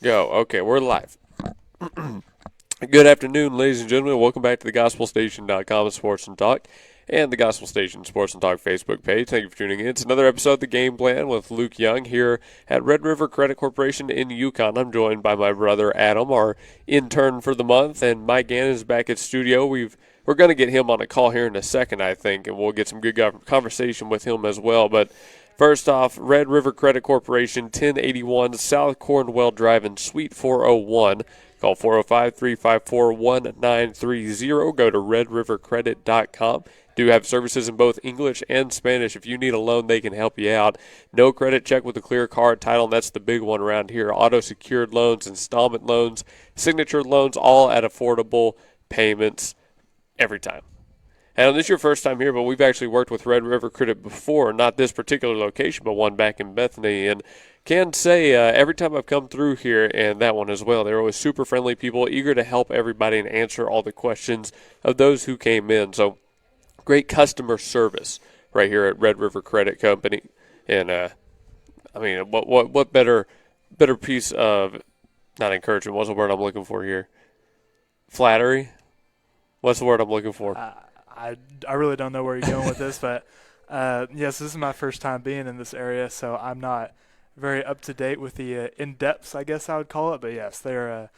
Go. Okay, we're live. Good afternoon, ladies and gentlemen. Welcome back to the GospelStation.com Sports and Talk and the Gospel Station Sports and Talk Facebook page. Thank you for tuning in. It's another episode of The Game Plan with Luke Young here at Red River Credit Corporation in Yukon. I'm joined by my brother Adam, our intern for the month, and Mike Gannon is back at studio. We're going to get him on a call here in a second, I think, and we'll get some good conversation with him as well. But first off, Red River Credit Corporation, 1081 South Cornwell Drive in Suite 401. Call 405-354-1930. Go to redrivercredit.com. Do have services in both English and Spanish. If you need a loan, they can help you out. No credit check with a clear card title, and that's the big one around here. Auto-secured loans, installment loans, signature loans, all at affordable payments every time. And this is your first time here, but we've actually worked with Red River Credit before, not this particular location, but one back in Bethany. And can say every time I've come through here, and that one as well, they're always super friendly people, eager to help everybody and answer all the questions of those who came in. So great customer service right here at Red River Credit Company. And I mean, what better piece of, not encouragement, what's the word I'm looking for here? Flattery? What's the word I'm looking for? I really don't know where you're going with this, but yes, this is my first time being in this area, so I'm not very up to date with the in-depths, I guess I would call it. But yes, they're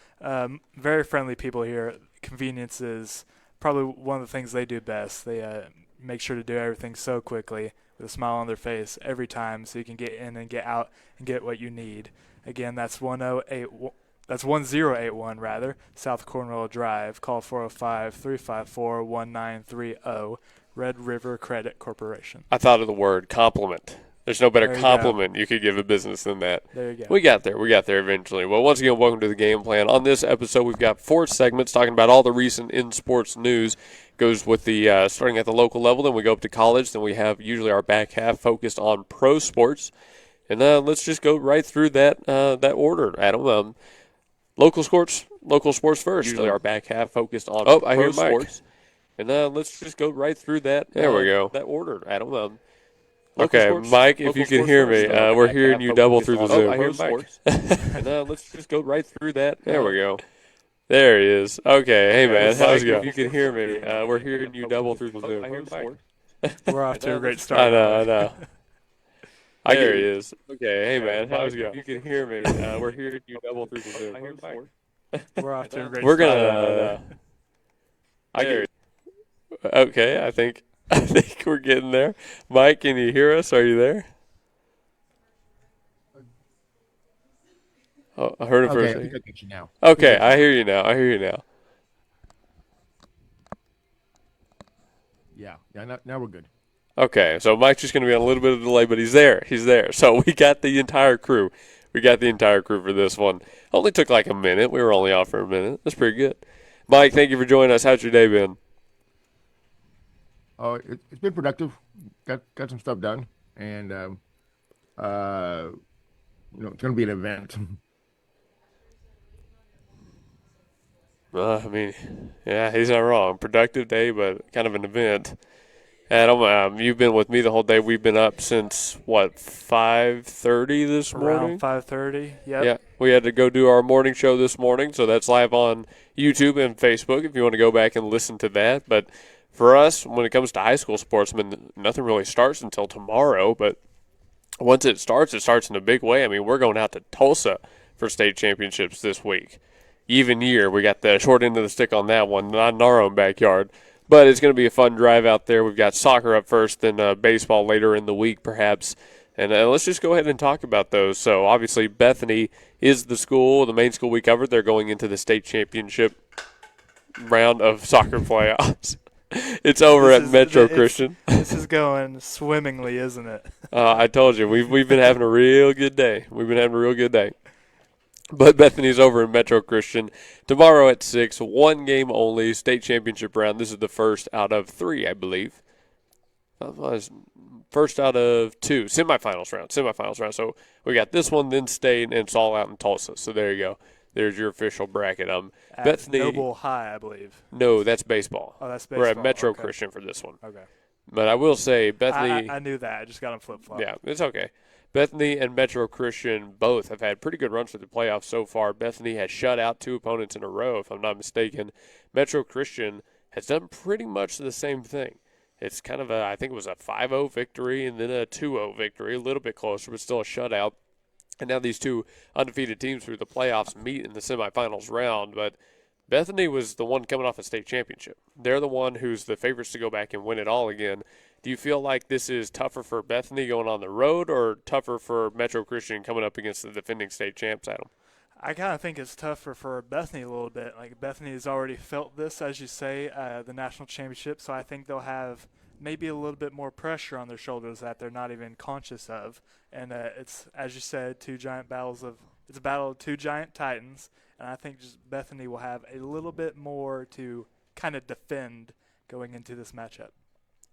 very friendly people here. Convenience is probably one of the things they do best. They make sure to do everything so quickly with a smile on their face every time, so you can get in and get out and get what you need. Again, that's 1081 rather, South Cornwell Drive. Call 405-354-1930. Red River Credit Corporation. I thought of the word compliment. There's no better compliment you could give a business than that. There you go. We got there eventually. Well, once again, welcome to the Game Plan. On this episode, we've got 4 segments talking about all the recent in-sports news. Goes with the starting at the local level, then we go up to college, then we have usually our back half focused on pro sports. And let's just go right through that order, Adam. Local sports first. Usually our back half focused on pro sports. And let's just go right through that. There we go. That order, Adam. Okay, Mike, if you can hear me, we're hearing you double through the Zoom. I hear Mike. And let's just go right through that. There we go. There he is. Okay, hey man, how's it going? If you can hear me, we're hearing you double through the Zoom. I hear Mike. We're off to a great start. I know. There he is. Okay, hey man, how's it going? If you can hear me, we're hearing you double through the Zoom. I hear Mike. We're off to a great We're start. gonna. Okay, I think we're getting there. Mike, can you hear us? Are you there? Oh, I heard it for a Okay, I second. think I get you now. Okay, I hear you now. Yeah, now we're good. Okay, so Mike's just going to be on a little bit of a delay, but he's there. So we got the entire crew. For this one. Only took like a minute. We were only off for a minute. That's pretty good. Mike, thank you for joining us. How's your day been? Oh, it's been productive. Got some stuff done, and it's going to be an event. I mean, yeah, he's not wrong. Productive day, but kind of an event. Adam, you've been with me the whole day. We've been up since, 5:30 this morning? Around 5:30, yep. Yeah, we had to go do our morning show this morning, so that's live on YouTube and Facebook if you want to go back and listen to that. But for us, when it comes to high school sports, nothing really starts until tomorrow. But once it starts in a big way. I mean, we're going out to Tulsa for state championships this week. Even year, we got the short end of the stick on that one, not in our own backyard. But it's going to be a fun drive out there. We've got soccer up first, then baseball later in the week perhaps. And let's just go ahead and talk about those. So obviously Bethany is the main school we covered. They're going into the state championship round of soccer playoffs. It's over at Metro Christian. This is going swimmingly, isn't it? I told you, we've been having a real good day. But Bethany's over in Metro Christian tomorrow at 6. 1 game only, state championship round. This is the first out of 3, I believe. First out of 2, semifinals round. So we got this one, then state, and it's all out in Tulsa. So there you go. There's your official bracket. At Bethany. Noble High, I believe. No, that's baseball. Oh, that's baseball. We're at Metro okay. Christian for this one. Okay. But I will say Bethany. I knew that. I just got them flip-flop. Yeah, it's okay. Bethany and Metro Christian both have had pretty good runs for the playoffs so far. Bethany has shut out 2 opponents in a row, if I'm not mistaken. Metro Christian has done pretty much the same thing. It's kind of I think it was a 5-0 victory and then a 2-0 victory, a little bit closer, but still a shutout. And now these two undefeated teams through the playoffs meet in the semifinals round, but Bethany was the one coming off a state championship. They're the one who's the favorites to go back and win it all again. Do you feel like this is tougher for Bethany going on the road or tougher for Metro Christian coming up against the defending state champs, Adam? I kind of think it's tougher for Bethany a little bit. Like Bethany has already felt this, as you say, the national championship. So I think they'll have maybe a little bit more pressure on their shoulders that they're not even conscious of. And it's, as you said, it's a battle of 2 giant titans. And I think just Bethany will have a little bit more to kind of defend going into this matchup.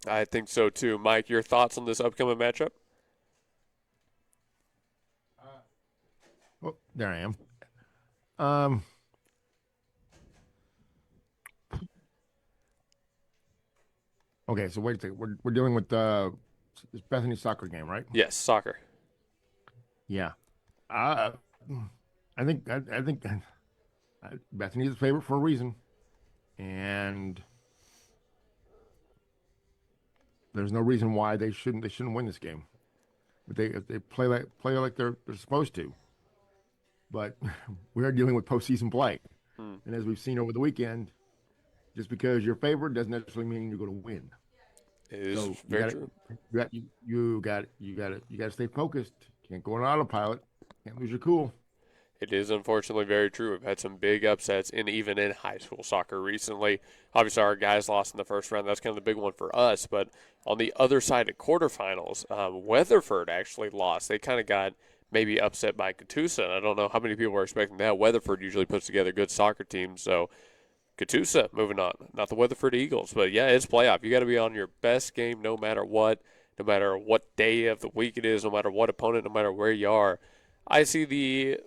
I think so too. Mike, your thoughts on this upcoming matchup? Oh, there I am. Okay, so wait a second. We're dealing with this Bethany soccer game, right? Yes, soccer. Yeah. I think Bethany is the favorite for a reason, and there's no reason why they shouldn't win this game. But if they play like they're supposed to. But we are dealing with postseason play, and as we've seen over the weekend, just because you're favored doesn't necessarily mean you're going to win. It is So very true. you got to stay focused. Can't go on autopilot. Can't lose your cool. It is unfortunately very true. We've had some big upsets, even in high school soccer recently. Obviously, our guys lost in the first round. That's kind of the big one for us. But on the other side of quarterfinals, Weatherford actually lost. They kind of got maybe upset by Catoosa. I don't know how many people are expecting that. Weatherford usually puts together good soccer teams, so Catoosa moving on. Not the Weatherford Eagles, but yeah, it's playoff. You got to be on your best game no matter what day of the week it is, no matter what opponent, no matter where you are. I see the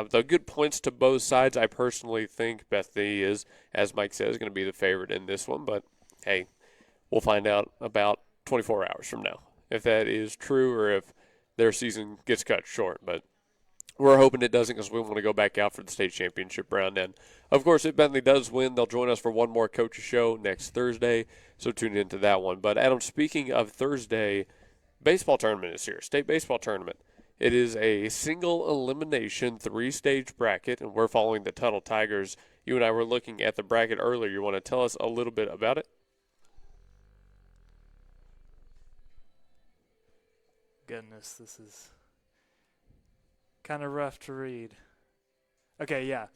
good points to both sides. I personally think Bethany is, as Mike says, going to be the favorite in this one, but hey, we'll find out about 24 hours from now if that is true or if their season gets cut short. But we're hoping it doesn't because we want to go back out for the state championship round. And, of course, if Bentley does win, they'll join us for one more coaches show next Thursday, so tune into that one. But, Adam, speaking of Thursday, baseball tournament is here, state baseball tournament. It is a single elimination 3-stage bracket, and we're following the Tuttle Tigers. You and I were looking at the bracket earlier. You want to tell us a little bit about it? Goodness, this is kind of rough to read. Okay, yeah.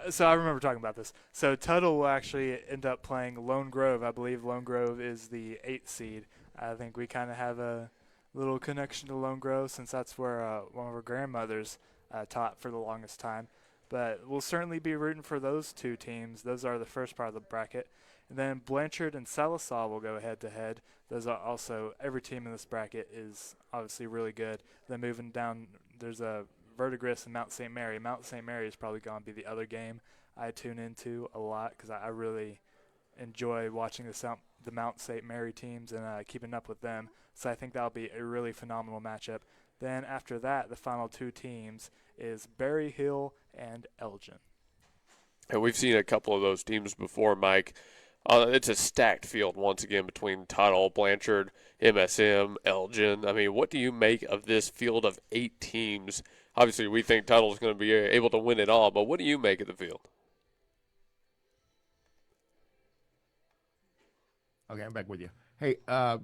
So I remember talking about this. So Tuttle will actually end up playing Lone Grove. I believe Lone Grove is the 8th seed. I think we kind of have a little connection to Lone Grove since that's where one of our grandmothers taught for the longest time. But we'll certainly be rooting for those 2 teams. Those are the first part of the bracket. And then Blanchard and Salisaw will go head-to-head. Those are also – every team in this bracket is obviously really good. Then moving down, there's a Verdigris and Mount St. Mary. Mount St. Mary is probably going to be the other game I tune into a lot because I really enjoy watching the Mount St. Mary teams and keeping up with them. So I think that'll be a really phenomenal matchup. Then after that, the final 2 teams is Berry Hill and Elgin. And we've seen a couple of those teams before, Mike. It's a stacked field once again between Tuttle, Blanchard, MSM, Elgin. I mean, what do you make of this field of 8 teams? Obviously, we think Tuttle's going to be able to win it all, but what do you make of the field? Okay, I'm back with you. Hey, as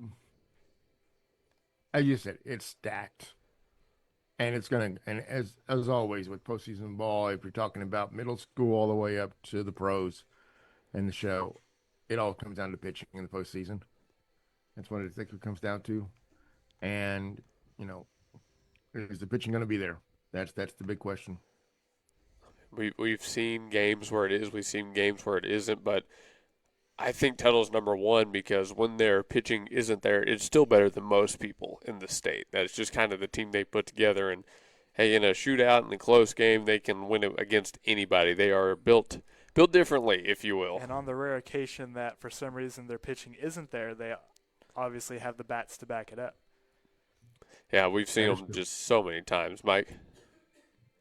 you said, it's stacked. And it's going to, and as always with postseason ball, if you're talking about middle school all the way up to the pros and the show, it all comes down to pitching in the postseason. That's what I think it comes down to. And, is the pitching going to be there? That's the big question. We've seen games where it is, we've seen games where it isn't, but I think Tuttle's number one because when their pitching isn't there, it's still better than most people in the state. That's just kind of the team they put together. And, hey, in a shootout and a close game, they can win it against anybody. They are built differently, if you will. And on the rare occasion that for some reason their pitching isn't there, they obviously have the bats to back it up. Yeah, we've seen That is them true. just so many times, Mike.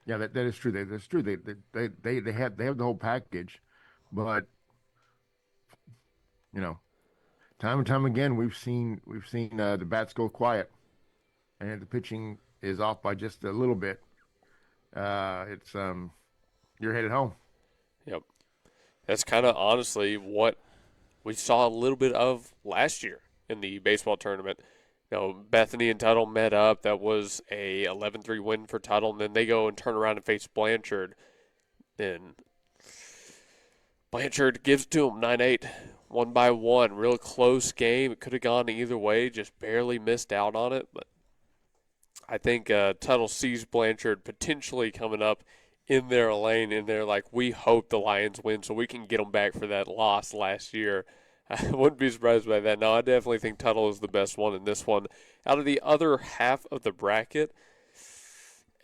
Yeah, that is true. That's true. They have the whole package, but you know, time and time again, we've seen the bats go quiet, and the pitching is off by just a little bit. It's you're headed home. Yep. That's kind of honestly what we saw a little bit of last year in the baseball tournament. Bethany and Tuttle met up. That was a 11-3 win for Tuttle, and then they go and turn around and face Blanchard. And Blanchard gives it to him 9-8, 1-1. Real close game. It could have gone either way, just barely missed out on it. But I think Tuttle sees Blanchard potentially coming up in their lane, and they're like, we hope the Lions win so we can get them back for that loss last year. I wouldn't be surprised by that. No, I definitely think Tuttle is the best one in this one. Out of the other half of the bracket,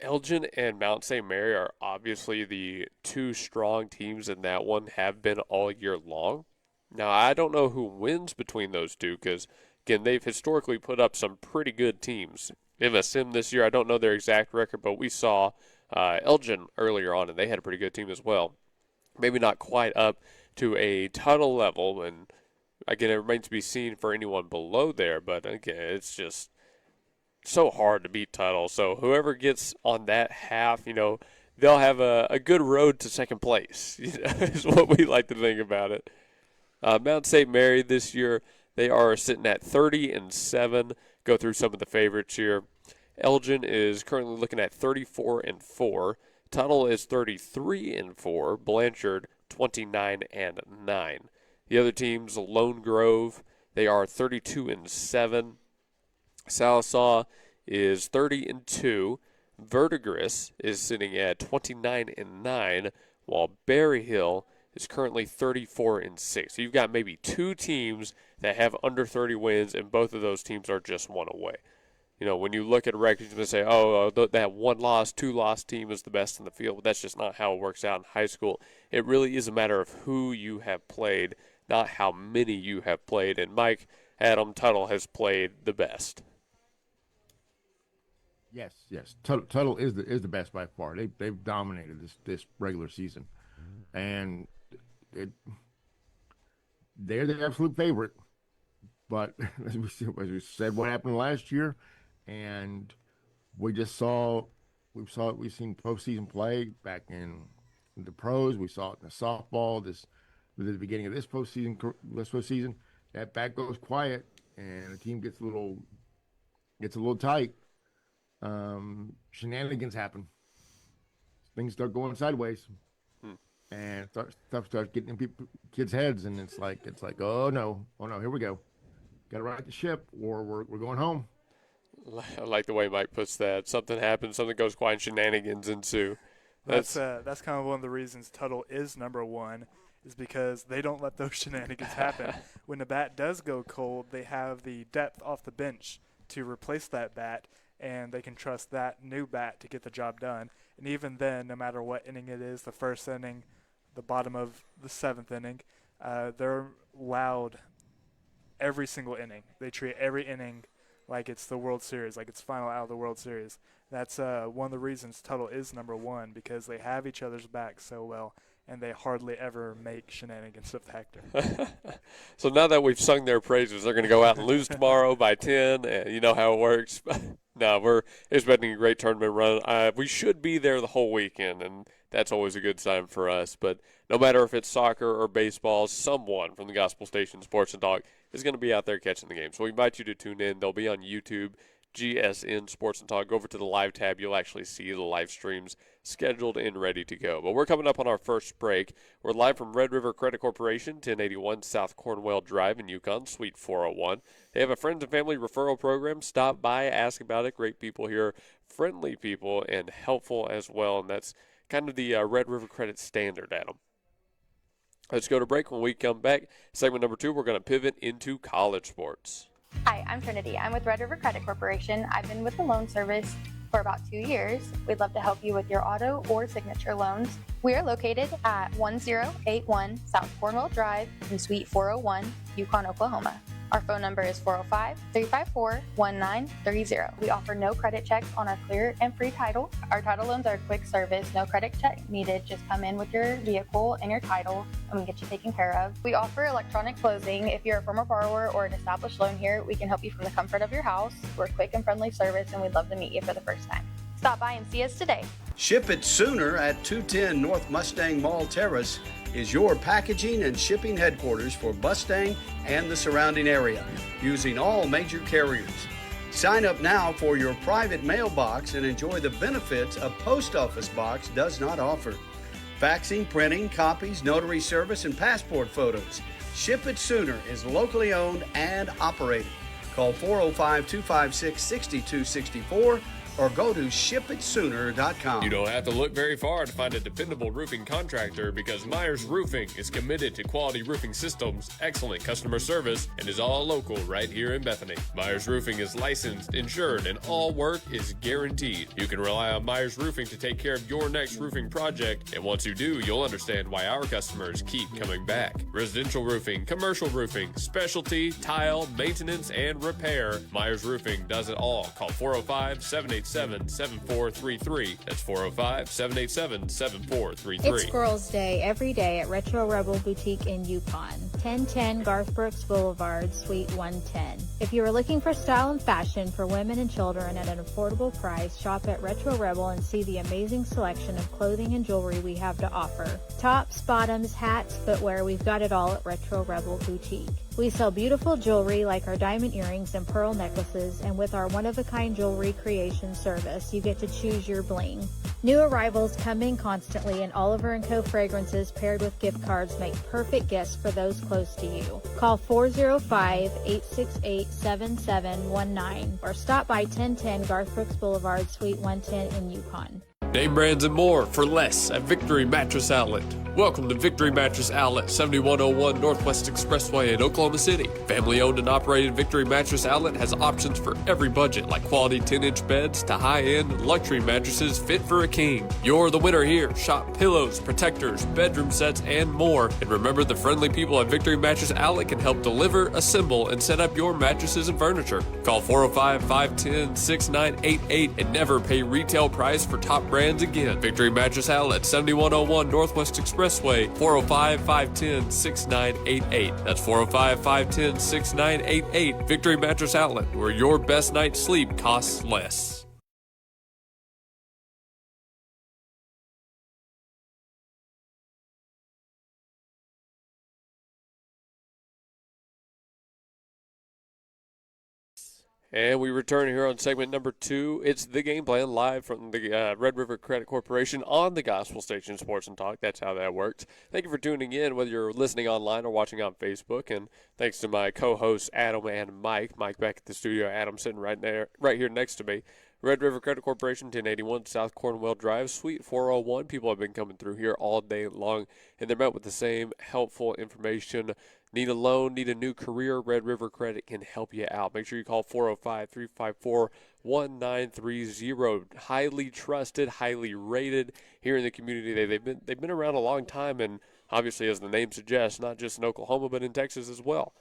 Elgin and Mount St. Mary are obviously the two strong teams in that one, have been all year long. Now, I don't know who wins between those two because, again, they've historically put up some pretty good teams. MSM this year, I don't know their exact record, but we saw Elgin earlier on, and they had a pretty good team as well. Maybe not quite up to a Tuttle level, and again, it remains to be seen for anyone below there, but again, it's just so hard to beat Tuttle. So whoever gets on that half, they'll have a good road to second place, is what we like to think about it. Mount St. Mary this year, they are sitting at 30-7. Go through some of the favorites here. Elgin is currently looking at 34-4. Tuttle is 33-4. Blanchard 29-9. The other teams, Lone Grove, they are 32-7. Salisaw is 30-2. Verdigris is sitting at 29-9, while Berry Hill is currently 34-6. So you've got maybe two teams that have under 30 wins, and both of those teams are just one away. When you look at records, you can say, that one-loss, two-loss team is the best in the field. But that's just not how it works out in high school. It really is a matter of who you have played, not how many you have played. And Mike, Adam, Tuttle has played the best. Yes. Tuttle is the best by far. They've dominated this regular season, and they're the absolute favorite. But as we said, what happened last year, and we've seen postseason play back in the pros. We saw it in the softball. At the beginning of this postseason, that bat goes quiet, and the team gets a little tight. Shenanigans happen. Things start going sideways, and stuff starts getting in kids' heads, and it's like, oh no, here we go. Got to right the ship, or we're going home. I like the way Mike puts that. Something happens, something goes quiet, and shenanigans ensue. That's kind of one of the reasons Tuttle is number one, is because they don't let those shenanigans happen. When the bat does go cold, they have the depth off the bench to replace that bat, and they can trust that new bat to get the job done. And even then, no matter what inning it is, the first inning, the bottom of the seventh inning, they're loud every single inning. They treat every inning like it's the World Series, like it's final out of the World Series. That's one of the reasons Tuttle is number one, because they have each other's back so well, and they hardly ever make shenanigans of Hector. So now that we've sung their praises, they're going to go out and lose tomorrow by 10, and you know how it works. No, we're expecting a great tournament run. We should be there the whole weekend, and that's always a good sign for us. But no matter if it's soccer or baseball, someone from the Gospel Station Sports and Talk is going to be out there catching the game. So we invite you to tune in. They'll be on YouTube, GSN Sports and Talk. Go over to the live tab. You'll actually see the live streams scheduled and ready to go. But we're coming up on our first break. We're live from Red River Credit Corporation, 1081 South Cornwell Drive in Yukon, Suite 401. They have a friends and family referral program. Stop by, ask about it. Great people here, friendly people, and helpful as well. And that's kind of the Red River Credit standard, Adam. Let's go to break. When we come back, segment number 2, we're going to pivot into college sports. Hi, I'm Trinity. I'm with Red River Credit Corporation. I've been with the loan service for about 2 years. We'd love to help you with your auto or signature loans. We are located at 1081 South Cornwell Drive in Suite 401, Yukon, Oklahoma. Our phone number is 405-354-1930. We offer no credit checks on our clear and free title. Our title loans are a quick service, no credit check needed. Just come in with your vehicle and your title and we get you taken care of. We offer electronic closing. If you're a former borrower or an established loan here, we can help you from the comfort of your house. We're a quick and friendly service and we'd love to meet you for the first time. Stop by and see us today. Ship it sooner at 210 North Mustang Mall Terrace is your packaging and shipping headquarters for Mustang and the surrounding area, using all major carriers. Sign up now for your private mailbox and enjoy the benefits a post office box does not offer. Faxing, printing, copies, notary service, and passport photos. Ship It Sooner is locally owned and operated. Call 405-256-6264 or go to shipitsooner.com. You don't have to look very far to find a dependable roofing contractor because Myers Roofing is committed to quality roofing systems, excellent customer service, and is all local right here in Bethany. Myers Roofing is licensed, insured, and all work is guaranteed. You can rely on Myers Roofing to take care of your next roofing project, and once you do, you'll understand why our customers keep coming back. Residential roofing, commercial roofing, specialty, tile, maintenance, and repair. Myers Roofing does it all. Call 405-787-7433. That's 405-787-7433. It's Girls' Day every day at Retro Rebel Boutique in Yukon, 1010 Garth Brooks Boulevard, Suite 110. If you are looking for style and fashion for women and children at an affordable price, shop at Retro Rebel and see the amazing selection of clothing and jewelry we have to offer. Tops, bottoms, hats, footwear, we've got it all at Retro Rebel Boutique. We sell beautiful jewelry like our diamond earrings and pearl necklaces, and with our one-of-a-kind jewelry creation service, you get to choose your bling. New arrivals come in constantly, and Oliver & Co. fragrances paired with gift cards make perfect gifts for those close to you. Call 405-868-7719 or stop by 1010 Garth Brooks Boulevard, Suite 110 in Yukon. Name brands and more for less at Victory Mattress Outlet. Welcome to Victory Mattress Outlet, 7101 Northwest Expressway in Oklahoma City. Family owned and operated Victory Mattress Outlet has options for every budget, like quality 10-inch beds to high-end luxury mattresses fit for a king. You're the winner here. Shop pillows, protectors, bedroom sets, and more. And remember, the friendly people at Victory Mattress Outlet can help deliver, assemble, and set up your mattresses and furniture. Call 405-510-6988 and never pay retail price for top brands again. Victory Mattress Outlet, 7101 Northwest Expressway, 405-510-6988. That's 405-510-6988. Victory Mattress Outlet, where your best night's sleep costs less. And we return here on segment number 2. It's the game plan live from the Red River Credit Corporation on the Gospel Station Sports and Talk. That's how that works. Thank you for tuning in, whether you're listening online or watching on Facebook. And thanks to my co-hosts Adam and Mike. Mike back at the studio. Adam sitting right here next to me. Red River Credit Corporation, 1081 South Cornwell Drive, Suite 401. People have been coming through here all day long, and they're met with the same helpful information. Need a loan, need a new career, Red River Credit can help you out. Make sure you call 405-354-1930. Highly trusted, highly rated here in the community. They've been around a long time, and obviously, as the name suggests, not just in Oklahoma, but in Texas as well.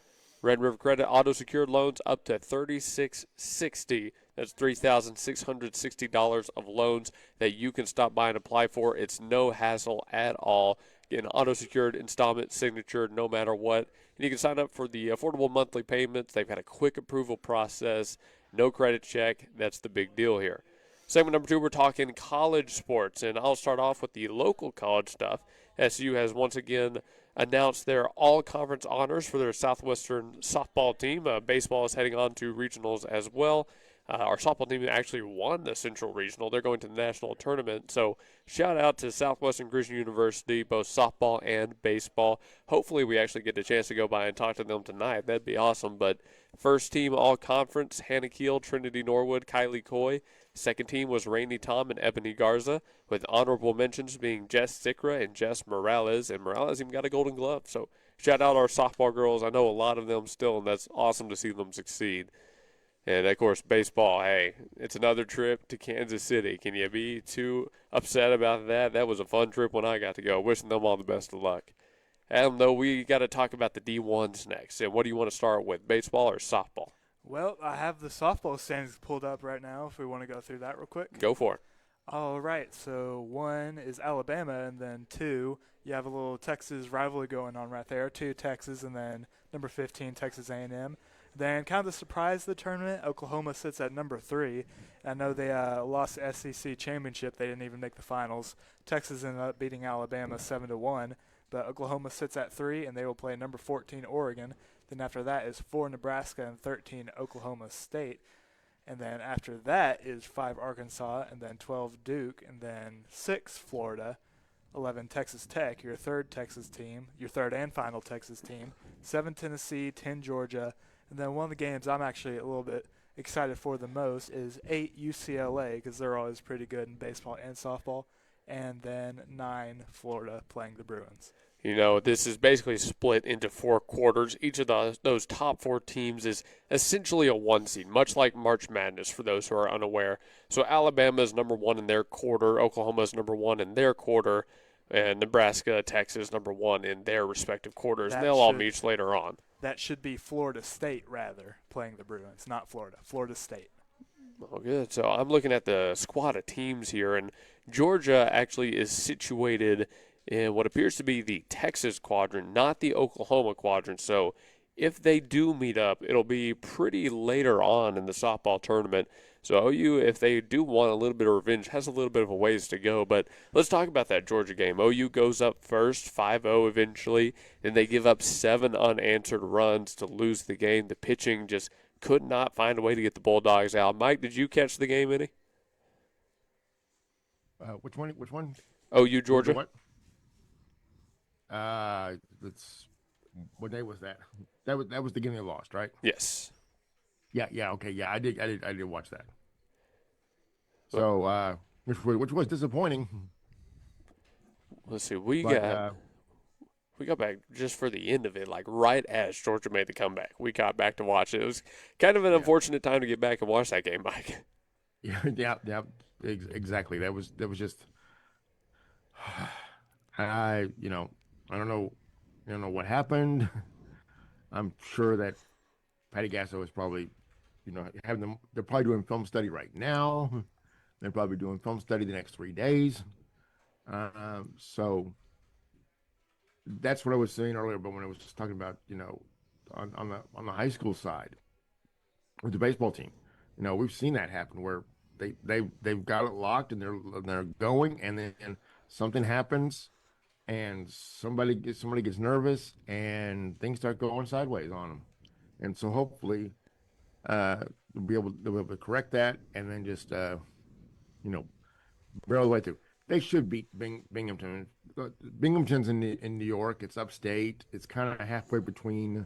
Red River Credit auto-secured loans up to $3,660. That's $3,660 of loans that you can stop by and apply for. It's no hassle at all. Again, auto-secured, installment, signature, no matter what. And you can sign up for the affordable monthly payments. They've had a quick approval process, no credit check. That's the big deal here. Segment number 2, we're talking college sports, and I'll start off with the local college stuff. SU has once again announced their all-conference honors for their Southwestern softball team. Baseball is heading on to regionals as well. Our softball team actually won the Central Regional. They're going to the national tournament. So shout out to Southwestern Christian University, both softball and baseball. Hopefully we actually get a chance to go by and talk to them tonight. That'd be awesome. But first team all-conference, Hannah Keel, Trinity Norwood, Kylie Coy. Second team was Rainey Tom and Ebony Garza, with honorable mentions being Jess Sikra and Jess Morales. And Morales even got a Golden Glove. So shout out our softball girls. I know a lot of them still, and that's awesome to see them succeed. And, of course, baseball, hey, it's another trip to Kansas City. Can you be too upset about that? That was a fun trip when I got to go. Wishing them all the best of luck. Adam, though, we got to talk about the D1s next. And what do you want to start with, baseball or softball? Well, I have the softball standings pulled up right now if we want to go through that real quick. Go for it. All right, so 1 is Alabama, and then 2, you have a little Texas rivalry going on right there. 2, Texas, and then number 15, Texas A&M. Then kind of the surprise of the tournament, Oklahoma sits at number 3. I know they lost the SEC championship. They didn't even make the finals. Texas ended up beating Alabama 7-1, but Oklahoma sits at 3, and they will play number 14, Oregon. Then after that is 4, Nebraska, and 13, Oklahoma State. And then after that is 5 Arkansas, and then 12 Duke, and then 6 Florida, 11 Texas Tech, your third Texas team, your third and final Texas team, 7 Tennessee, 10 Georgia, and then one of the games I'm actually a little bit excited for the most is 8 UCLA, because they're always pretty good in baseball and softball, and then 9 Florida playing the Bruins. You know, this is basically split into 4 quarters. Each of those top 4 teams is essentially a 1 seed, much like March Madness for those who are unaware. So Alabama is number 1 in their quarter, Oklahoma is number 1 in their quarter, and Nebraska, Texas, number 1 in their respective quarters. And they'll all meet later on. That should be Florida State, rather, playing the Bruins, not Florida. Florida State. Oh, good. So I'm looking at the squad of teams here, and Georgia actually is situated in what appears to be the Texas quadrant, not the Oklahoma quadrant. So if they do meet up, it'll be pretty later on in the softball tournament. So OU, if they do want a little bit of revenge, has a little bit of a ways to go. But let's talk about that Georgia game. OU goes up first, 5-0 eventually, and they give up 7 unanswered runs to lose the game. The pitching just could not find a way to get the Bulldogs out. Mike, did you catch the game any? Which one? OU, Georgia? What? What day was that? That was the game they lost, right? Yes. Yeah, okay, yeah, I did watch that. So, which was disappointing. Let's see, we got back just for the end of it, like right as Georgia made the comeback. We got back to watch it. It was kind of an unfortunate time to get back and watch that game, Mike. Yeah, exactly. That was just. I don't know what happened. I'm sure that Patty Gasso is probably, having them. They're probably doing film study right now. They're probably doing film study the next 3 days. So that's what I was saying earlier. But when I was just talking about, on the high school side with the baseball team, we've seen that happen where they've got it locked and they're going, and then something happens. And somebody gets nervous, and things start going sideways on them. And so hopefully, they'll be able to correct that, and then just barrel the way through. They should beat Binghamton. Binghamton's in New York. It's upstate. It's kind of halfway between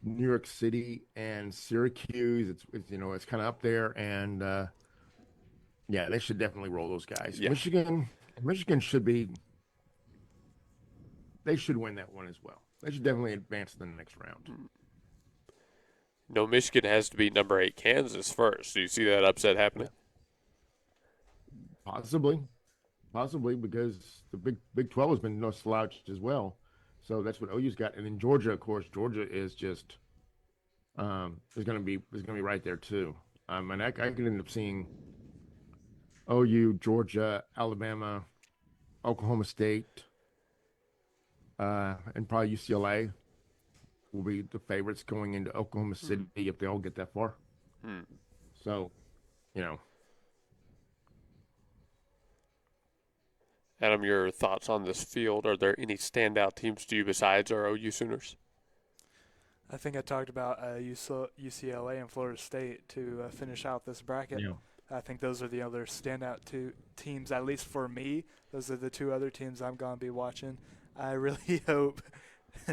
New York City and Syracuse. It's kind of up there, and yeah, they should definitely roll those guys. Yeah. Michigan should be. They should win that one as well. They should definitely advance to the next round. No, Michigan has to beat number 8 Kansas first. Do you see that upset happening? Possibly, because the Big 12 has been no slouch as well. So that's what OU's got, and then Georgia, of course. Georgia is just is going to be right there too. And I could end up seeing OU, Georgia, Alabama, Oklahoma State. And probably UCLA will be the favorites going into Oklahoma City if they all get that far. So, Adam, your thoughts on this field? Are there any standout teams to you besides our OU Sooners? I think I talked about UCLA and Florida State to finish out this bracket. Yeah. I think those are the other standout teams, at least for me. Those are the 2 other teams I'm going to be watching. I really hope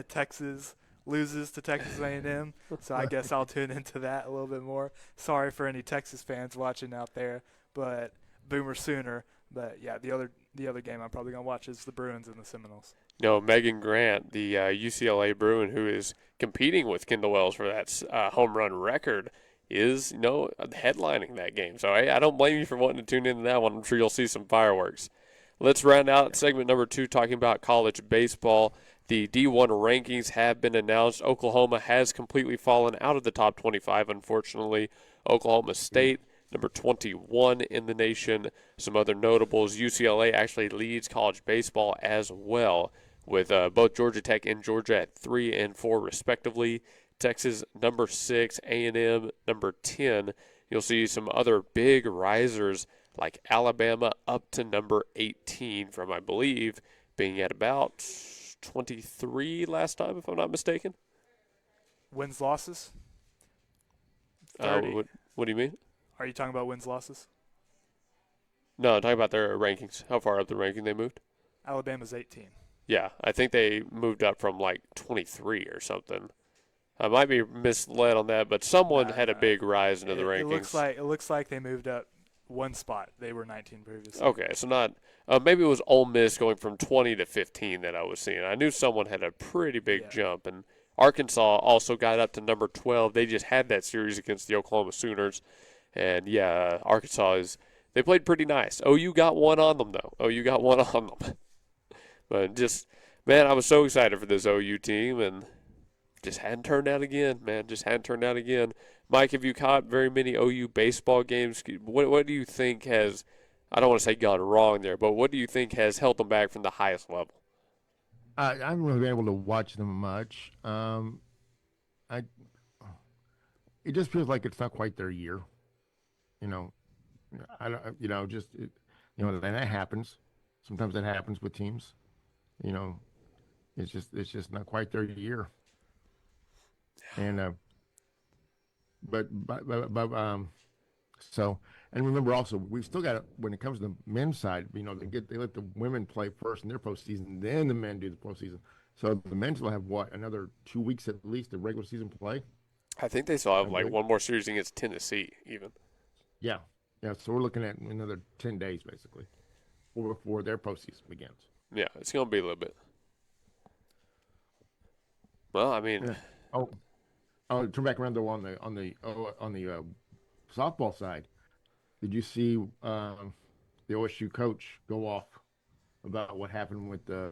Texas loses to Texas A&M, so I guess I'll tune into that a little bit more. Sorry for any Texas fans watching out there, but Boomer Sooner. But yeah, the other game I'm probably gonna watch is the Bruins and the Seminoles. Megan Grant, the UCLA Bruin, who is competing with Kendall Wells for that home run record, is headlining that game. So I don't blame you for wanting to tune into that one. I'm sure you'll see some fireworks. Let's round out segment number 2 talking about college baseball. The D1 rankings have been announced. Oklahoma has completely fallen out of the top 25, unfortunately. Oklahoma State, number 21 in the nation. Some other notables, UCLA actually leads college baseball as well, with both Georgia Tech and Georgia at 3 and 4 respectively. Texas, number 6, A&M, number 10. You'll see some other big risers like Alabama up to number 18 from, I believe, being at about 23 last time, if I'm not mistaken. Wins, losses? 30. What do you mean? Are you talking about wins, losses? No, I'm talking about their rankings. How far up the ranking they moved? Alabama's 18. Yeah, I think they moved up from like 23 or something. I might be misled on that, but someone had a big rise into the rankings. It looks like they moved up one spot. They were 19 previously. Okay, so not maybe it was Ole Miss going from 20 to 15 that I was seeing. I knew someone had a pretty big jump, and Arkansas also got up to number 12. They just had that series against the Oklahoma Sooners, and Arkansas they played pretty nice. OU got one on them though. OU got one on them, but just man, I was so excited for this OU team and. Just hadn't turned out again, man. Just hadn't turned out again. Mike, have you caught very many OU baseball games? What do you think has, I don't want to say gone wrong there, but what do you think has held them back from the highest level? I haven't really been able to watch them much. It just feels like it's not quite their year. You know, I don't. You know, and that happens. Sometimes that happens with teams. You know, it's just not quite their year. And so and remember also we've still got when it comes to the men's side, you know, they let the women play first in their postseason, then the men do the postseason. So the men will have another 2 weeks at least of regular season play. I think they still have like one more series against Tennessee even. Yeah. So we're looking at another 10 days basically before their postseason begins. Yeah, it's gonna be a little bit. Well, I mean. Yeah. Oh, turn back around though on the softball side. Did you see the OSU coach go off about what happened with the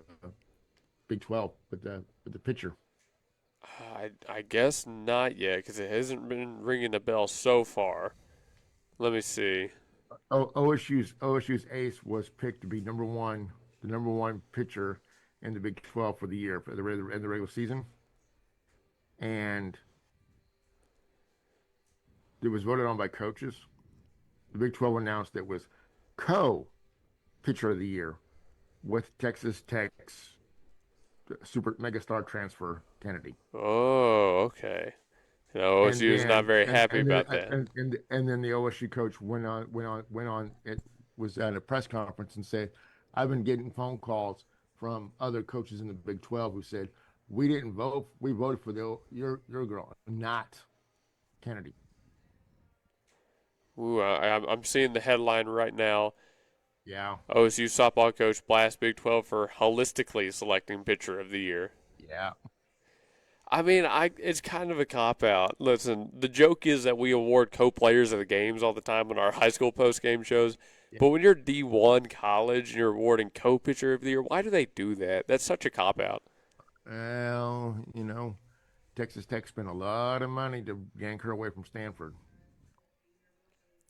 Big 12 with the pitcher? I guess not yet because it hasn't been ringing a bell so far. Let me see. OSU's ace was picked to be the number one pitcher in the Big 12 for the year for the regular season, and it was voted on by coaches. The Big 12 announced it was co-pitcher of the year with Texas Tech's super megastar transfer Kennedy. Oh, okay. OSU is not very happy about that. And then the OSU coach went on. It was at a press conference and said, "I've been getting phone calls from other coaches in the Big 12 who said we didn't vote. We voted for your girl, not Kennedy." Ooh, I'm seeing the headline right now. Yeah. OSU softball coach blasts Big 12 for holistically selecting pitcher of the year. Yeah. I mean, it's kind of a cop-out. Listen, the joke is that we award co-players of the games all the time on our high school post-game shows. Yeah. But when you're D1 college and you're awarding co-pitcher of the year, why do they do that? That's such a cop-out. Well, Texas Tech spent a lot of money to yank her away from Stanford.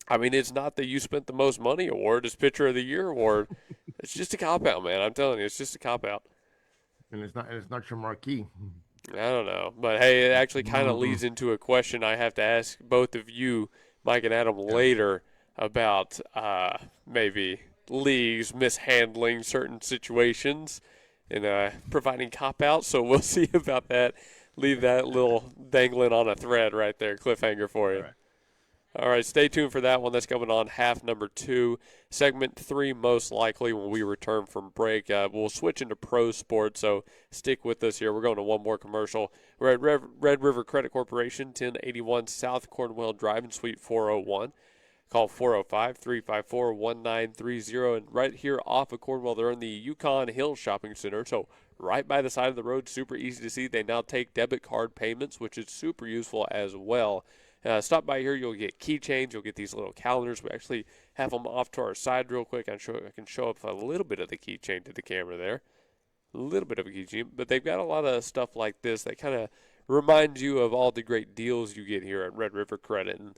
I mean, it's not the you spent the most money award, it's pitcher of the year award. It's just a cop-out, man. I'm telling you, it's just a cop-out. And it's not your marquee. I don't know. But, hey, it actually kind of leads into a question I have to ask both of you, Mike and Adam, later about maybe leagues mishandling certain situations and providing cop-outs. So we'll see about that. Leave that little dangling on a thread right there, cliffhanger for you. All right, stay tuned for that one. That's coming on half number 2. Segment 3, most likely, when we return from break. We'll switch into pro sports, so stick with us here. We're going to one more commercial. We're at Red River Credit Corporation, 1081 South Cornwell Drive in Suite 401. Call 405-354-1930. And right here off of Cornwell, they're in the Yukon Hills Shopping Center, so right by the side of the road, super easy to see. They now take debit card payments, which is super useful as well. Stop by here. You'll get keychains. You'll get these little calendars. We actually have them off to our side real quick. I can show up a little bit of the keychain to the camera there. a little bit of a keychain, but they've got a lot of stuff like this that kind of reminds you of all the great deals you get here at Red River Credit. And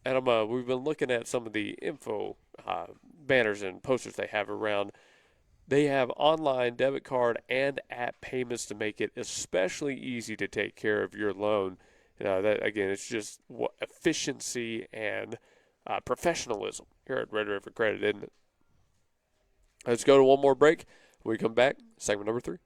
Adam, we've been looking at some of the info banners and posters they have around. They have online debit card and app payments to make it especially easy to take care of your loan. That again, it's just efficiency and professionalism here at Red River Credit, isn't it? Let's go to one more break. When we come back, segment number 3.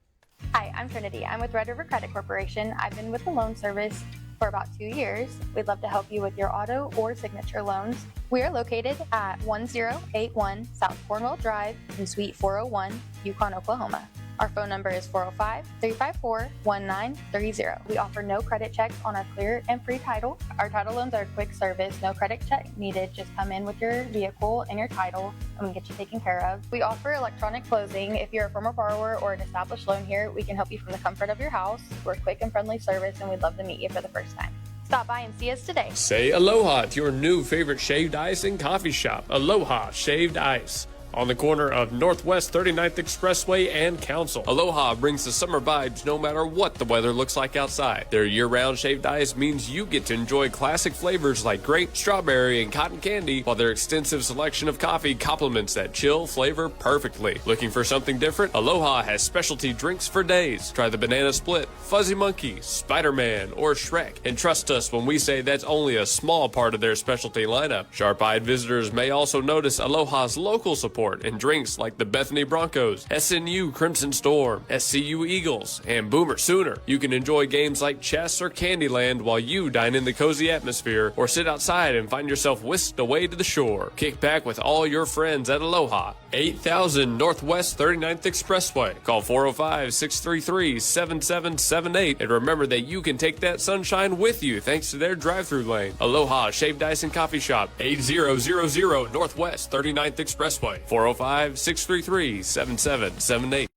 Hi, I'm Trinity. I'm with Red River Credit Corporation. I've been with the loan service for about 2 years. We'd love to help you with your auto or signature loans. We are located at 1081 South Cornwell Drive in Suite 401, Yukon, Oklahoma. Our phone number is 405-354-1930. We offer no credit checks on our clear and free title. Our title loans are quick service, no credit check needed. Just come in with your vehicle and your title and we get you taken care of. We offer electronic closing. If you're a former borrower or an established loan here, we can help you from the comfort of your house. We're quick and friendly service and we'd love to meet you for the first time. Stop by and see us today. Say aloha to your new favorite shaved ice and coffee shop, Aloha Shaved Ice, on the corner of Northwest 39th Expressway and Council. Aloha brings the summer vibes no matter what the weather looks like outside. Their year-round shaved ice means you get to enjoy classic flavors like grape, strawberry, and cotton candy, while their extensive selection of coffee complements that chill flavor perfectly. Looking for something different? Aloha has specialty drinks for days. Try the Banana Split, Fuzzy Monkey, Spider-Man, or Shrek. And trust us when we say that's only a small part of their specialty lineup. Sharp-eyed visitors may also notice Aloha's local support and drinks like the Bethany Broncos, SNU Crimson Storm, SCU Eagles, and Boomer Sooner. You can enjoy games like chess or Candyland while you dine in the cozy atmosphere, or sit outside and find yourself whisked away to the shore. Kick back with all your friends at Aloha, 8000 Northwest 39th Expressway. Call 405-633-7778 and remember that you can take that sunshine with you thanks to their drive-thru lane. Aloha Shaved Ice and Coffee Shop, 8000 Northwest 39th Expressway. 405-633-7778.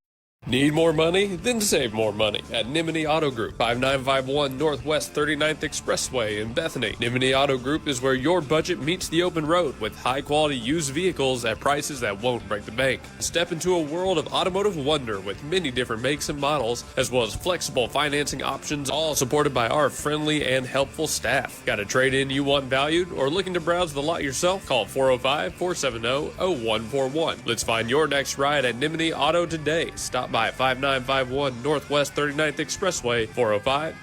Need more money? Then save more money at Nimini Auto Group, 5951 Northwest 39th Expressway in Bethany. Nimini Auto Group is where your budget meets the open road with high-quality used vehicles at prices that won't break the bank. Step into a world of automotive wonder with many different makes and models, as well as flexible financing options, all supported by our friendly and helpful staff. Got a trade-in you want valued or looking to browse the lot yourself? Call 405-470-0141. Let's find your next ride at Nimini Auto today. Stop by 5951 Northwest 39th Expressway,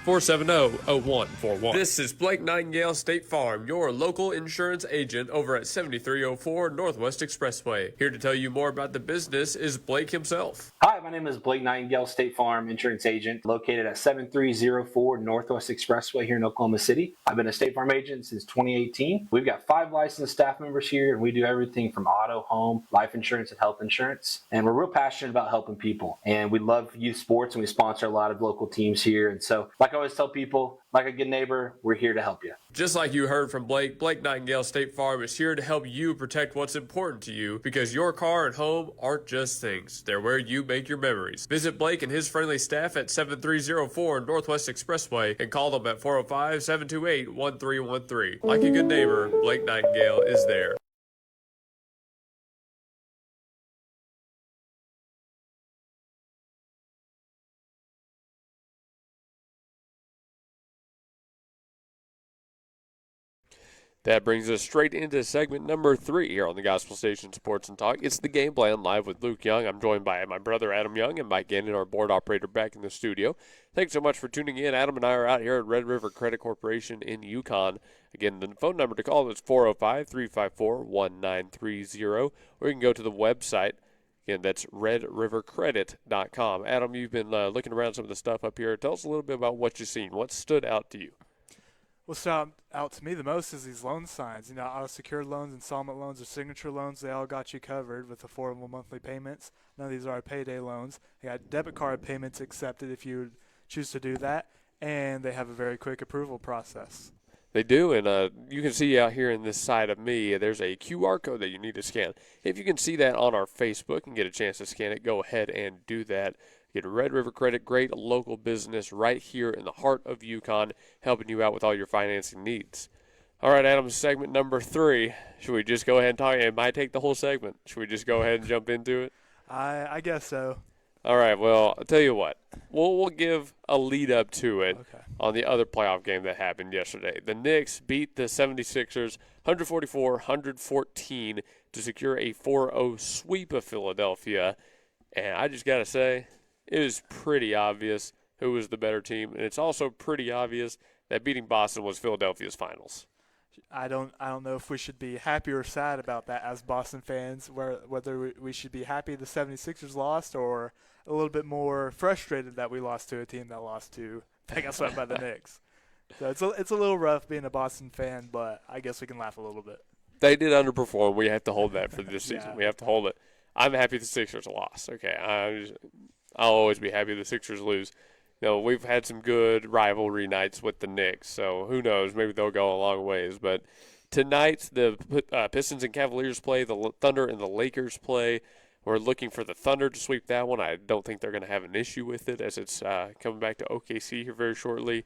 405-470-0141. This is Blake Nightingale State Farm, your local insurance agent over at 7304 Northwest Expressway. Here to tell you more about the business is Blake himself. Hi, my name is Blake Nightingale, State Farm insurance agent located at 7304 Northwest Expressway here in Oklahoma City. I've been a State Farm agent since 2018. We've got 5 licensed staff members here, and we do everything from auto, home, life insurance, and health insurance. And we're real passionate about helping people. And we love youth sports, and we sponsor a lot of local teams here. And so, like I always tell people, like a good neighbor, we're here to help you. Just like you heard from Blake, Blake Nightingale State Farm is here to help you protect what's important to you, because your car and home aren't just things. They're where you make your memories. Visit Blake and his friendly staff at 7304 Northwest Expressway and call them at 405-728-1313. Like a good neighbor, Blake Nightingale is there. That brings us straight into segment number 3 here on the Gospel Station Sports and Talk. It's the Game Plan live with Luke Young. I'm joined by my brother Adam Young and Mike Gannon, our board operator, back in the studio. Thanks so much for tuning in. Adam and I are out here at Red River Credit Corporation in Yukon. Again, the phone number to call is 405-354-1930, or you can go to the website. Again, that's redrivercredit.com. Adam, you've been looking around some of the stuff up here. Tell us a little bit about what you've seen. What stood out to you? What stood out to me the most is these loan signs. You know, auto-secured loans, installment loans, or signature loans, they all got you covered with affordable monthly payments. None of these are payday loans. They got debit card payments accepted if you choose to do that, and they have a very quick approval process. They do, and you can see out here in this side of me, there's a QR code that you need to scan. If you can see that on our Facebook and get a chance to scan it, go ahead and do that. Get Red River Credit, great local business right here in the heart of Yukon, helping you out with all your financing needs. All right, Adam, segment number 3. Should we just go ahead and talk? It might take the whole segment. Should we just go ahead and jump into it? I guess so. All right, well, I'll tell you what. We'll give a lead up to it Okay. on the other playoff game that happened yesterday. The Knicks beat the 76ers 144-114 to secure a 4-0 sweep of Philadelphia. And I just got to say, it was pretty obvious who was the better team, and it's also pretty obvious that beating Boston was Philadelphia's finals. I don't know if we should be happy or sad about that as Boston fans, whether we should be happy the 76ers lost or a little bit more frustrated that we lost to a team that lost to that got swept by the Knicks. So it's a little rough being a Boston fan, but I guess we can laugh a little bit. They did underperform. We have to hold that for this season. Yeah. We have to hold it. I'm happy the Sixers lost. Okay, I'll always be happy the Sixers lose. We've had some good rivalry nights with the Knicks, so who knows? Maybe they'll go a long ways. But tonight, the Pistons and Cavaliers play, the Thunder and the Lakers play. We're looking for the Thunder to sweep that one. I don't think they're going to have an issue with it as it's coming back to OKC here very shortly.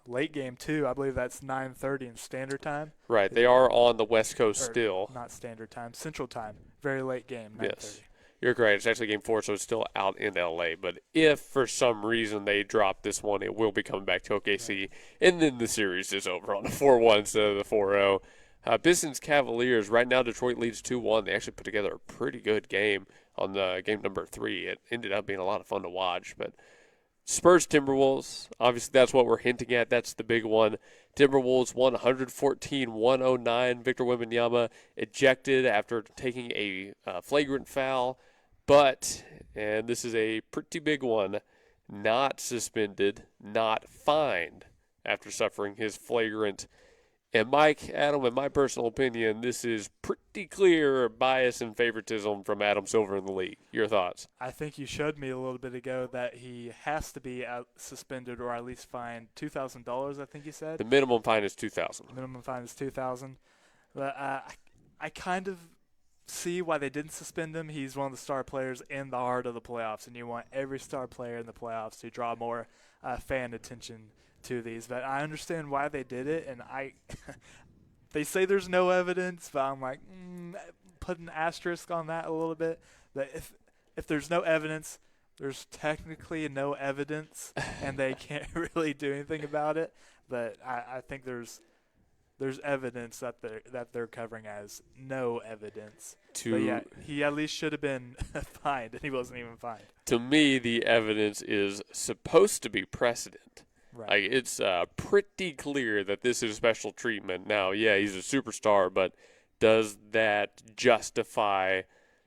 Late game, too. I believe that's 9:30 in Standard Time. Right. They are on the West Coast still. Not Standard Time, Central Time. Very late game, 9:30. Yes. You're correct. It's actually game 4, so it's still out in L.A. But if for some reason they drop this one, it will be coming back to OKC, right. And then the series is over on the 4-1 instead of the 4-0. Pistons Cavaliers, right now Detroit leads 2-1. They actually put together a pretty good game on the game number 3. It ended up being a lot of fun to watch. But Spurs Timberwolves, obviously that's what we're hinting at. That's the big one. Timberwolves won 114-109. Victor Wembanyama ejected after taking a flagrant foul. But, and this is a pretty big one, not suspended, not fined after suffering his flagrant. And Mike, Adam, in my personal opinion, this is pretty clear bias and favoritism from Adam Silver in the league. Your thoughts? I think you showed me a little bit ago that he has to be suspended or at least fined $2,000, I think you said. The minimum fine is $2,000. Minimum fine is $2,000. But I kind of see why they didn't suspend him. He's one of the star players in the heart of the playoffs, and you want every star player in the playoffs to draw more fan attention to these. But I understand why they did it, and they say there's no evidence, but I'm like, put an asterisk on that a little bit. That if there's no evidence, there's technically no evidence, and they can't really do anything about it. But I think there's evidence that they're covering as no evidence. But yeah, he at least should have been fined, and he wasn't even fined. To me, the evidence is supposed to be precedent. Right. Like, it's pretty clear that this is special treatment. Now, yeah, he's a superstar, but does that justify,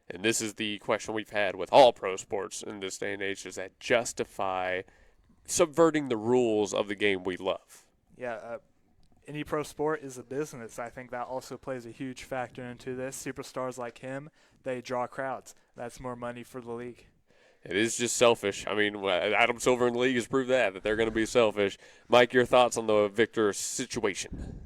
and this is the question we've had with all pro sports in this day and age, does that justify subverting the rules of the game we love? Yeah, any pro sport is a business. I think that also plays a huge factor into this. Superstars like him, they draw crowds. That's more money for the league. It is just selfish. I mean, Adam Silver in the league has proved that they're going to be selfish. Mike, your thoughts on the Victor situation?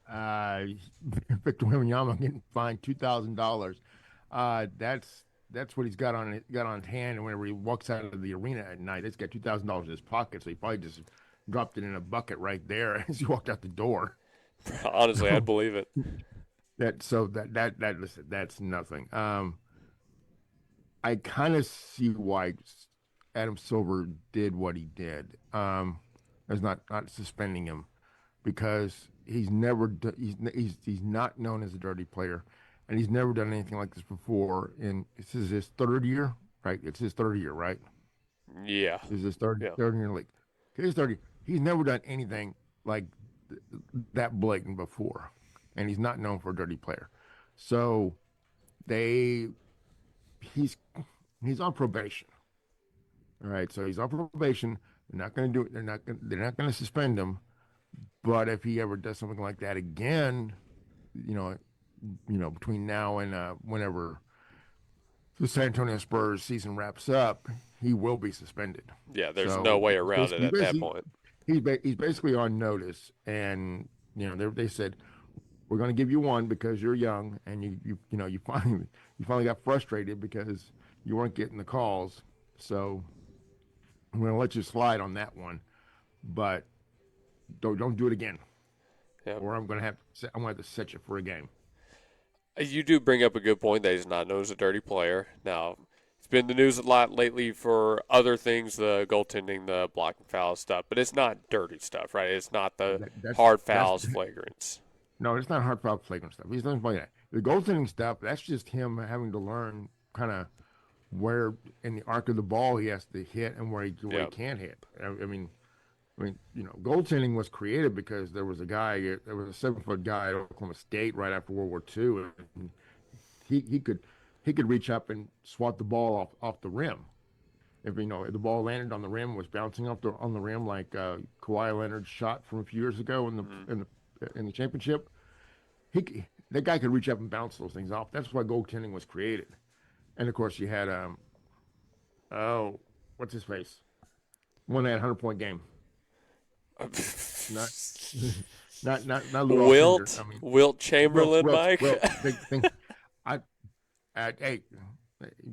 Victor Wembanyama getting fined $2,000. That's what he's got on his hand, and whenever he walks out of the arena at night, he's got $2,000 in his pocket, so he probably just dropped it in a bucket right there as he walked out the door. Honestly, I'd believe it. Listen, that's nothing. I kind of see why Adam Silver did what he did. As not suspending him, because he's not known as a dirty player, and he's never done anything like this before. And this is his third year, right? It's his third year, right? Yeah. This is his third year in the league. His 30. He's never done anything like that blatant before, and he's not known for a dirty player. So he's on probation. All right, so he's on probation. They're not going to do it. They're not going to suspend him. But if he ever does something like that again, between now and whenever the San Antonio Spurs season wraps up, he will be suspended. Yeah, there's no way around it at that point. He's basically on notice, and they said, we're going to give you one because you're young, and you finally got frustrated because you weren't getting the calls. So I'm going to let you slide on that one, but don't do it again. Yep. Or I'm going to have to set you for a game. You do bring up a good point that he's not known as a dirty player. Now, It's been the news a lot lately for other things, the goaltending, the blocking foul stuff, but it's not dirty stuff, right? It's not the hard fouls, flagrants. No, it's not hard foul flagrant stuff. He's nothing like that. The goaltending stuff, that's just him having to learn kind of where in the arc of the ball he has to hit and where he can't hit. Goaltending was created because there was a 7-foot guy at Oklahoma State right after World War II, and he could reach up and swat the ball off the rim. If the ball landed on the rim, was bouncing on the rim like Kawhi Leonard's shot from a few years ago in the championship, that guy could reach up and bounce those things off. That's why goaltending was created. And of course, you had what's his face? One that had 100-point game. not Wilt Chamberlain, Mike. Hey,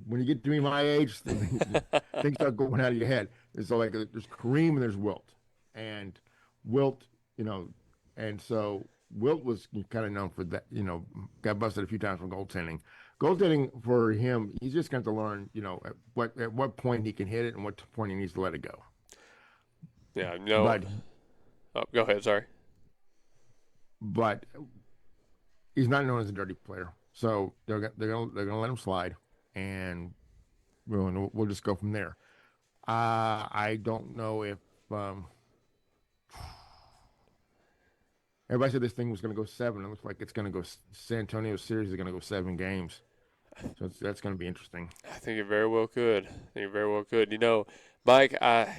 when you get to be my age, things start going out of your head. It's like there's Kareem and there's Wilt, and Wilt, and so Wilt was kind of known for that. Got busted a few times for goaltending. Goaltending for him, he's just got to learn, at what point he can hit it and what point he needs to let it go. Yeah, no. Go ahead. Sorry. But he's not known as a dirty player, so they're gonna let him slide, and we'll just go from there. I don't know if everybody said this thing was going to go 7. It looks like it's going to go. San Antonio series is going to go 7 games, so that's going to be interesting. I think it very well could. Mike,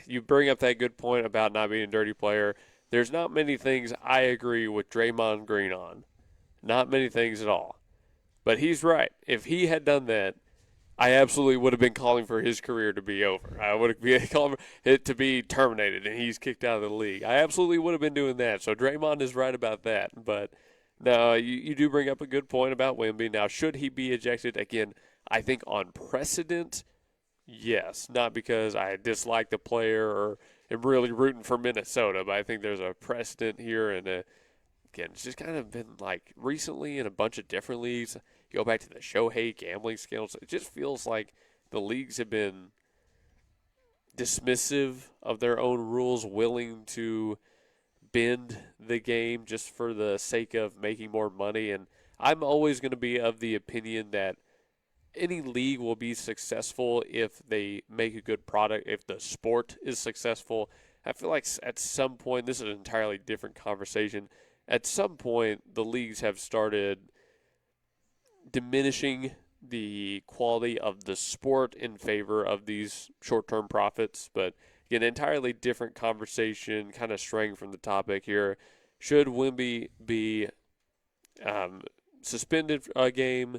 you bring up that good point about not being a dirty player. There's not many things I agree with Draymond Green on. Not many things at all. But he's right. If he had done that, I absolutely would have been calling for his career to be over. I would have been calling for it to be terminated and he's kicked out of the league. I absolutely would have been doing that. So Draymond is right about that. But no, you do bring up a good point about Wemby. Now, should he be ejected? Again, I think on precedent, yes. Not because I dislike the player or am really rooting for Minnesota, but I think there's a precedent here. And again, it's just kind of been like recently in a bunch of different leagues. You go back to the Shohei gambling scandals. It just feels like the leagues have been dismissive of their own rules, willing to bend the game just for the sake of making more money. And I'm always going to be of the opinion that any league will be successful if they make a good product, if the sport is successful. I feel like at some point, this is an entirely different conversation, at some point the leagues have started diminishing the quality of the sport in favor of these short-term profits. But again, entirely different conversation, kind of straying from the topic here. Should Wemby be suspended a game?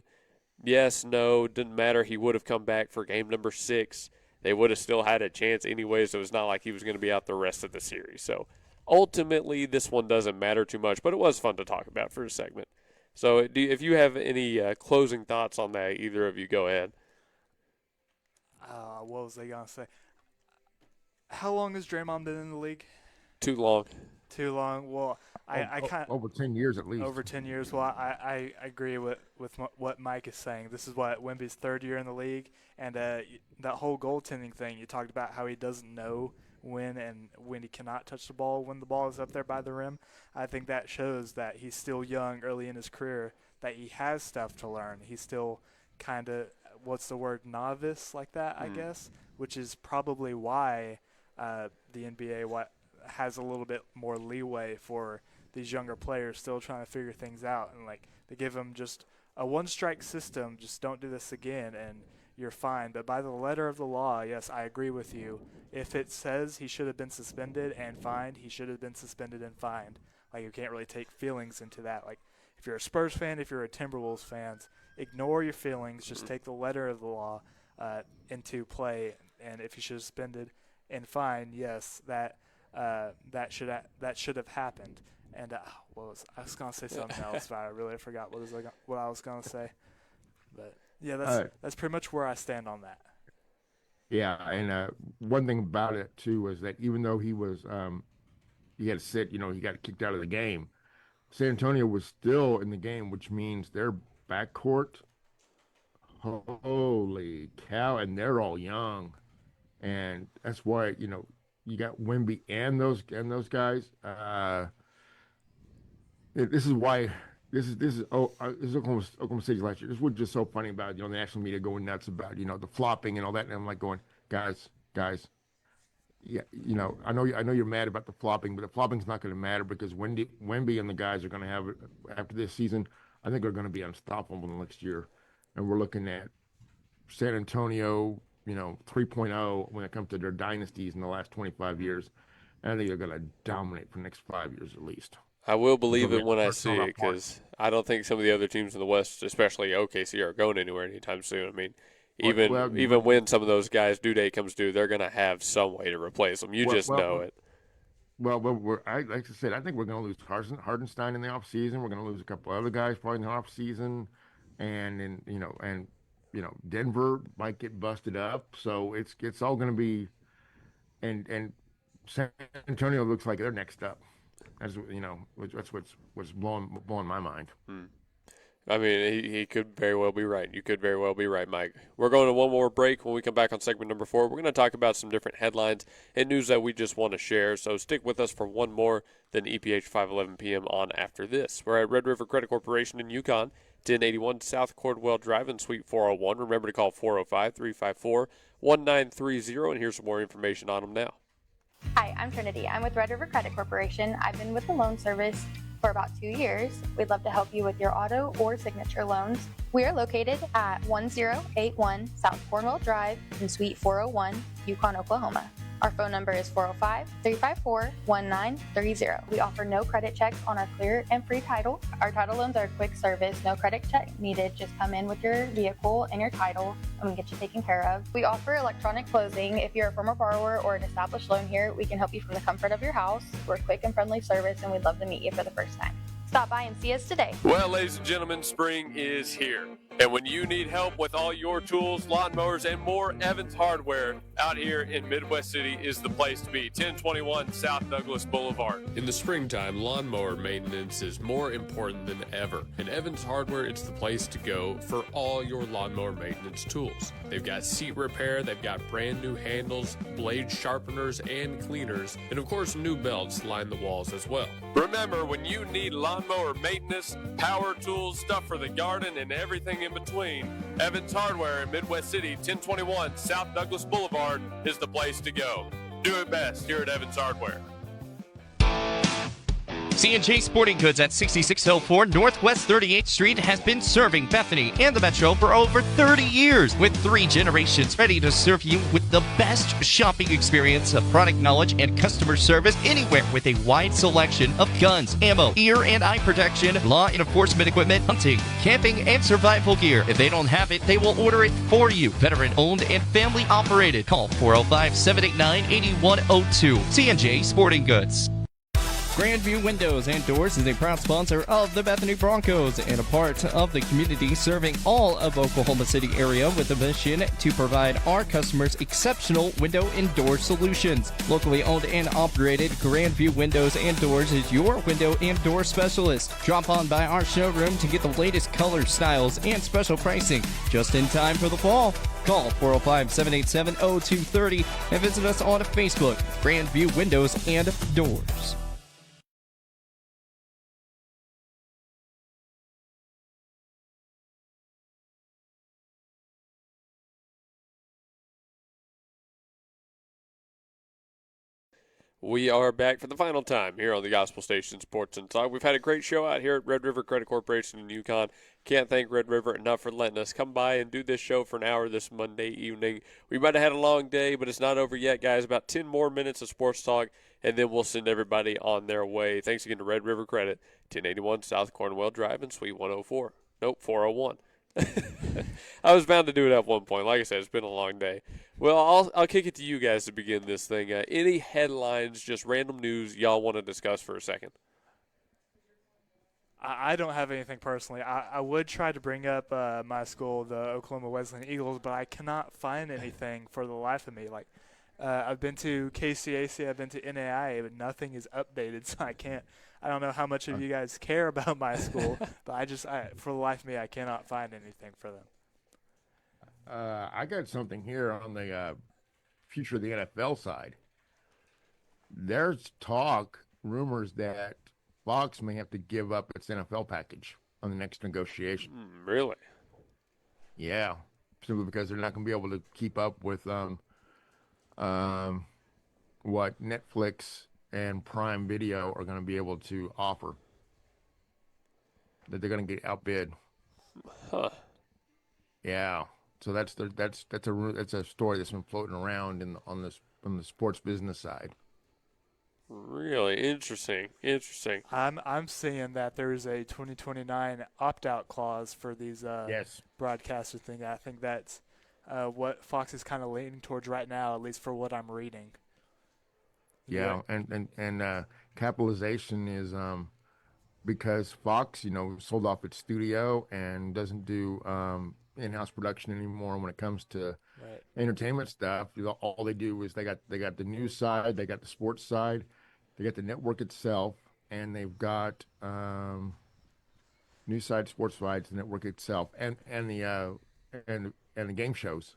Yes, no, didn't matter. He would have come back for game number 6. They would have still had a chance anyway, so it's not like he was going to be out the rest of the series. So ultimately, this one doesn't matter too much, but it was fun to talk about for a segment. So if you have any closing thoughts on that, either of you, go ahead. What was I going to say? How long has Draymond been in the league? Too long. Too long. Well, I kind over 10 years at least. Over 10 years. Well, I agree with what Mike is saying. This is what Wemby's 3rd year in the league, and that whole goaltending thing. You talked about how he doesn't know when he cannot touch the ball when the ball is up there by the rim. I think that shows that he's still young, early in his career, that he has stuff to learn. He's still kind of, what's the word, novice like that, I guess, which is probably why the NBA has a little bit more leeway for these younger players still trying to figure things out. And like they give them just a one-strike system, just don't do this again, and you're fine. But by the letter of the law, yes, I agree with you. If it says he should have been suspended and fined, he should have been suspended and fined. Like, you can't really take feelings into that. Like, if you're a Spurs fan, if you're a Timberwolves fan, ignore your feelings. Just take the letter of the law into play. And if he should have suspended and fined, yes, that should have happened. And I was going to say something else, but I really forgot what I was going to say. But yeah, that's pretty much where I stand on that. Yeah, and one thing about it too was that even though he was he had to sit, he got kicked out of the game. San Antonio was still in the game, which means their backcourt Holy cow! And they're all young, and that's why you got Wimby and those guys. This is why this is Oklahoma City's last year. This was just so funny about the national media going nuts about the flopping and all that, and I'm like going, guys, yeah, I know you're mad about the flopping, but the flopping's not going to matter because Wemby and the guys are going to have it after this season. I think they're going to be unstoppable next year, and we're looking at San Antonio, 3.0 when it comes to their dynasties in the last 25 years. And I think they're going to dominate for the next 5 years at least. I will They're believe gonna it be when I first see round it apart. because I don't think some of the other teams in the West, especially OKC, are going anywhere anytime soon. I mean, Well, even when some of those guys due date comes due, they're going to have some way to replace them. You well, just well, know well, it. like I said, I think we're going to lose Hardenstein in the offseason. We're going to lose a couple other guys probably in the offseason, and Denver might get busted up. So it's all going to be, and San Antonio looks like they're next up. That's what's blowing my mind. I mean, he could very well be right. You could very well be right, Mike. We're going to one more break. When we come back on segment number 4, we're going to talk about some different headlines and news that we just want to share. So stick with us for one more, then EPH 5:11 p.m. on after this. We're at Red River Credit Corporation in Yukon, 1081 South Cornwell Drive in Suite 401. Remember to call 405-354-1930, and here's some more information on them now. Hi, I'm Trinity. I'm with Red River Credit Corporation. I've been with the loan service for about 2 years. We'd love to help you with your auto or signature loans. We are located at 1081 South Cornwell Drive in Suite 401, Yukon, Oklahoma. Our phone number is 405-354-1930. We offer no credit checks on our clear and free title. Our title loans are a quick service, no credit check needed. Just come in with your vehicle and your title and we get you taken care of. We offer electronic closing. If you're a former borrower or an established loan here, we can help you from the comfort of your house. We're a quick and friendly service and we'd love to meet you for the first time. Stop by and see us today. Well, ladies and gentlemen, spring is here. And when you need help with all your tools, lawnmowers, and more, Evans Hardware out here in Midwest City is the place to be. 1021 South Douglas Boulevard. In the springtime, lawnmower maintenance is more important than ever. And Evans Hardware is the place to go for all your lawnmower maintenance tools. They've got seat repair, they've got brand new handles, blade sharpeners, and cleaners, and of course new belts line the walls as well. Remember, when you need lawnmower maintenance, power tools, stuff for the garden, and everything in between, Evans Hardware in Midwest City, 1021 South Douglas Boulevard is the place to go. Do it best here at Evans Hardware. C&J Sporting Goods at 6604 Northwest 38th Street has been serving Bethany and the Metro for over 30 years, with 3 generations ready to serve you with the best shopping experience of product knowledge and customer service anywhere, with a wide selection of guns, ammo, ear and eye protection, law enforcement equipment, hunting, camping, and survival gear. If they don't have it, they will order it for you. Veteran owned and family operated. Call 405-789-8102. C&J Sporting Goods. Grandview Windows and Doors is a proud sponsor of the Bethany Broncos and a part of the community serving all of Oklahoma City area with a mission to provide our customers exceptional window and door solutions. Locally owned and operated, Grandview Windows and Doors is your window and door specialist. Drop on by our showroom to get the latest colors, styles, and special pricing just in time for the fall. Call 405-787-0230 and visit us on Facebook, Grandview Windows and Doors. We are back for the final time here on the Gospel Station Sports and Talk. We've had a great show out here at Red River Credit Corporation in Yukon. Can't thank Red River enough for letting us come by and do this show for an hour this Monday evening. We might have had a long day, but it's not over yet, guys. About 10 more minutes of sports talk, and then we'll send everybody on their way. Thanks again to Red River Credit, 1081 South Cornwell Drive in Suite 104. Nope, 401. I was bound to do it at one point. Like I said, it's been a long day. Well, I'll kick it to you guys to begin this thing. Any headlines, just random news y'all want to discuss for a second? I don't have anything personally. I would try to bring up my school, the Oklahoma Wesleyan Eagles, but I cannot find anything for the life of me. Like, I've been to KCAC, I've been to NAIA, but nothing is updated, so I don't know how much of you guys care about my school, but for the life of me, I cannot find anything for them. I got something here on the future of the NFL side. There's talk, rumors that Fox may have to give up its NFL package on the next negotiation. Really? Yeah, simply because they're not going to be able to keep up with um, what Netflix and Prime Video are going to be able to offer. That they're going to get outbid. Huh. Yeah. So that's a story that's been floating around on the sports business side. Really interesting. Interesting. I'm seeing that there's a 2029 opt-out clause for these Yes. broadcaster thing. I think that's what Fox is kind of leaning towards right now, at least for what I'm reading. Yeah, and capitalization is because Fox, sold off its studio and doesn't do in-house production anymore when it comes to Right. entertainment stuff. All they do is they got the news side, they got the sports side, they got the network itself, and they've got news side, sports side, the network itself, and the game shows.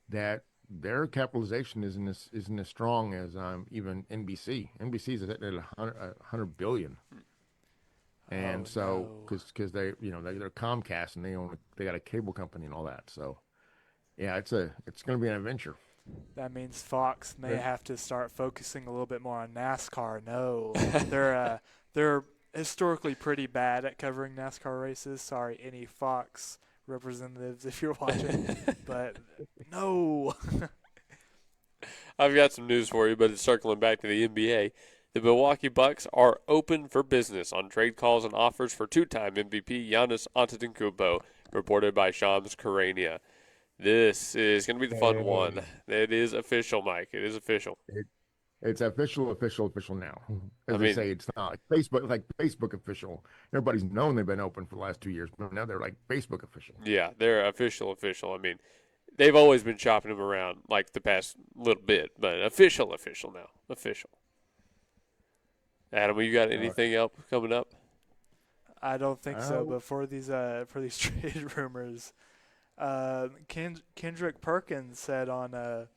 That their capitalization isn't as strong as even NBC. NBC's at 100 billion. And so, no. because they're Comcast and they got a cable company and all that. So, yeah, it's going to be an adventure. That means Fox may Yeah. have to start focusing a little bit more on NASCAR. No, they're historically pretty bad at covering NASCAR races. Sorry, any Fox representatives if you're watching, but no. I've got some news for you, but it's circling back to the NBA. The Milwaukee Bucks are open for business on trade calls and offers for two-time MVP Giannis Antetokounmpo, reported by Shams Charania. This is going to be the fun one. It is official, Mike. It is official. It's official now. As I they mean- say, it's not like Facebook official. Everybody's known they've been open for the last 2 years, but now they're like Facebook official. Yeah, they're official. I mean, they've always been chopping them around like the past little bit, but official now. Official. Adam, you got anything else coming up? I don't think so. But for these trade rumors, Kendrick Perkins said on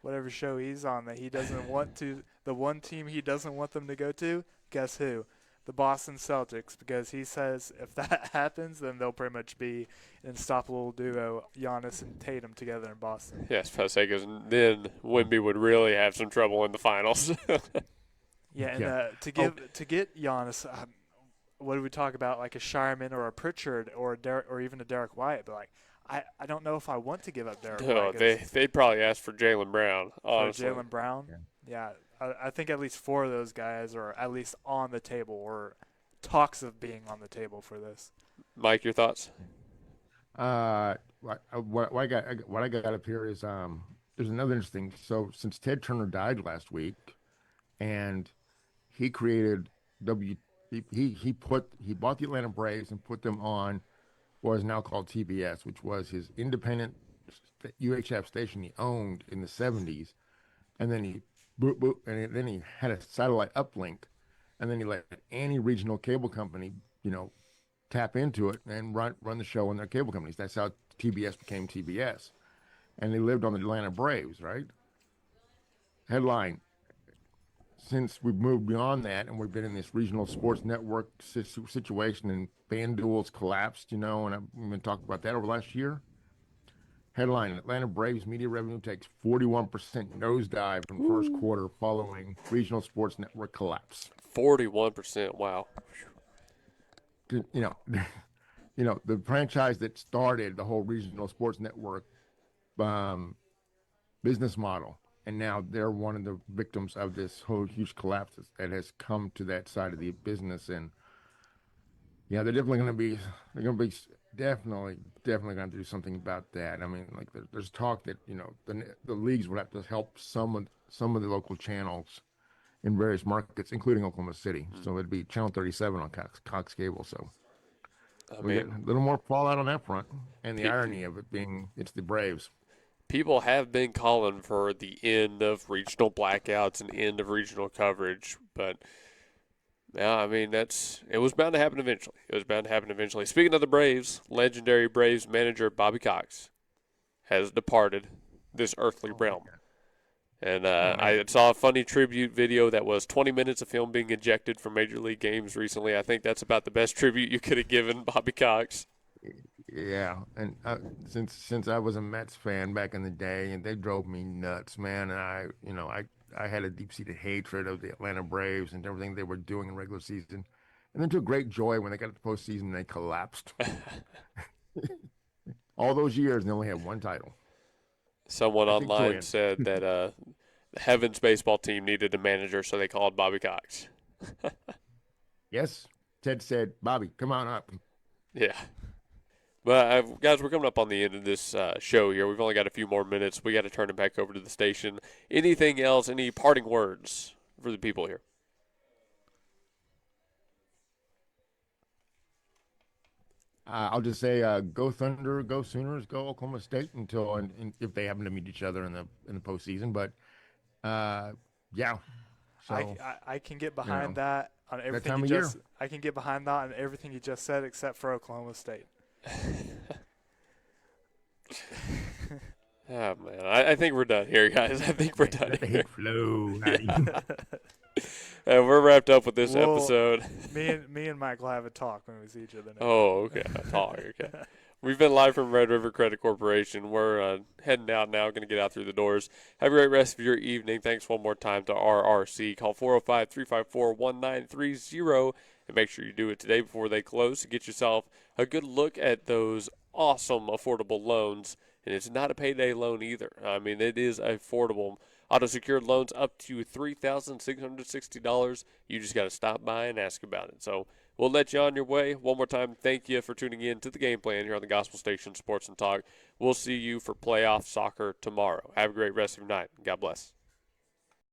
whatever show he's on that he doesn't want to. The one team he doesn't want them to go to. Guess who? The Boston Celtics, because he says if that happens, then they'll pretty much be an unstoppable duo, Giannis and Tatum together in Boston. Yes, because then Wemby would really have some trouble in the finals. Yeah, and Yeah. to get Giannis, what do we talk about? Like a Shireman or a Pritchard or or even a Derek White? But like, I don't know if I want to give up Derek No, White. they'd probably ask for Jaylen Brown, For honestly. Jaylen Brown. Yeah, I think at least 4 of those guys are at least on the table or talks of being on the table for this. Mike, your thoughts? What I got up here is there's another interesting. So since Ted Turner died last week, and he created he bought the Atlanta Braves and put them on what is now called TBS, which was his independent UHF station he owned in the 70s, and then he then he had a satellite uplink, and then he let any regional cable company tap into it and run the show on their cable companies. That's how TBS became TBS, and they lived on the Atlanta Braves, right? Headline: since we've moved beyond that and we've been in this regional sports network situation and FanDuel's collapsed, and we've been talking about that over the last year. Headline: Atlanta Braves media revenue takes 41% nosedive in first quarter following regional sports network collapse. 41%. Wow. The franchise that started the whole regional sports network business model, and now they're one of the victims of this whole huge collapse that has come to that side of the business. And yeah, they're definitely going to be definitely going to do something about that. I mean, like there's talk that the leagues would have to help some of the local channels in various markets, including Oklahoma City. So it'd be Channel 37 on Cox Cable. So we get a little more fallout on that front, and the irony of it being it's the Braves. People have been calling for the end of regional blackouts and end of regional coverage, but yeah, I mean it was bound to happen eventually. Speaking of the Braves, legendary Braves manager Bobby Cox has departed this earthly realm. God. And I saw a funny tribute video that was 20 minutes of him being ejected from Major League games recently. I think that's about the best tribute you could have given Bobby Cox. Yeah, and since I was a Mets fan back in the day, and they drove me nuts, man. And I had a deep-seated hatred of the Atlanta Braves and everything they were doing in regular season, and then took great joy when they got to the postseason and they collapsed. All those years, and they only had one title. Someone I think online Joanne. said that the Heavens baseball team needed a manager, so they called Bobby Cox. Yes, Ted said, "Bobby, come on up." Yeah. But, guys, we're coming up on the end of this show here. We've only got a few more minutes. We got to turn it back over to the station. Anything else, any parting words for the people here? I'll just say, go Thunder, go Sooners, go Oklahoma State until and if they happen to meet each other in the postseason. But yeah, so I can get behind that on everything time you of year. just. I can get behind that on everything you just said, except for Oklahoma State. Oh, man. I think we're done here, guys. I think we're done let the here. hate flow. And we're wrapped up with this episode. Me and Mike will have a talk when we see each other. Oh, okay. Talk. Okay. We've been live from Red River Credit Corporation. We're heading out now, going to get out through the doors. Have a great rest of your evening. Thanks one more time to RRC. Call 405-354-1930 and make sure you do it today before they close to get yourself a good look at those awesome affordable loans. And it's not a payday loan either. I mean, it is affordable. Auto-secured loans up to $3,660. You just got to stop by and ask about it. So we'll let you on your way. One more time, thank you for tuning in to the Game Plan here on the Gospel Station Sports and Talk. We'll see you for playoff soccer tomorrow. Have a great rest of your night. God bless.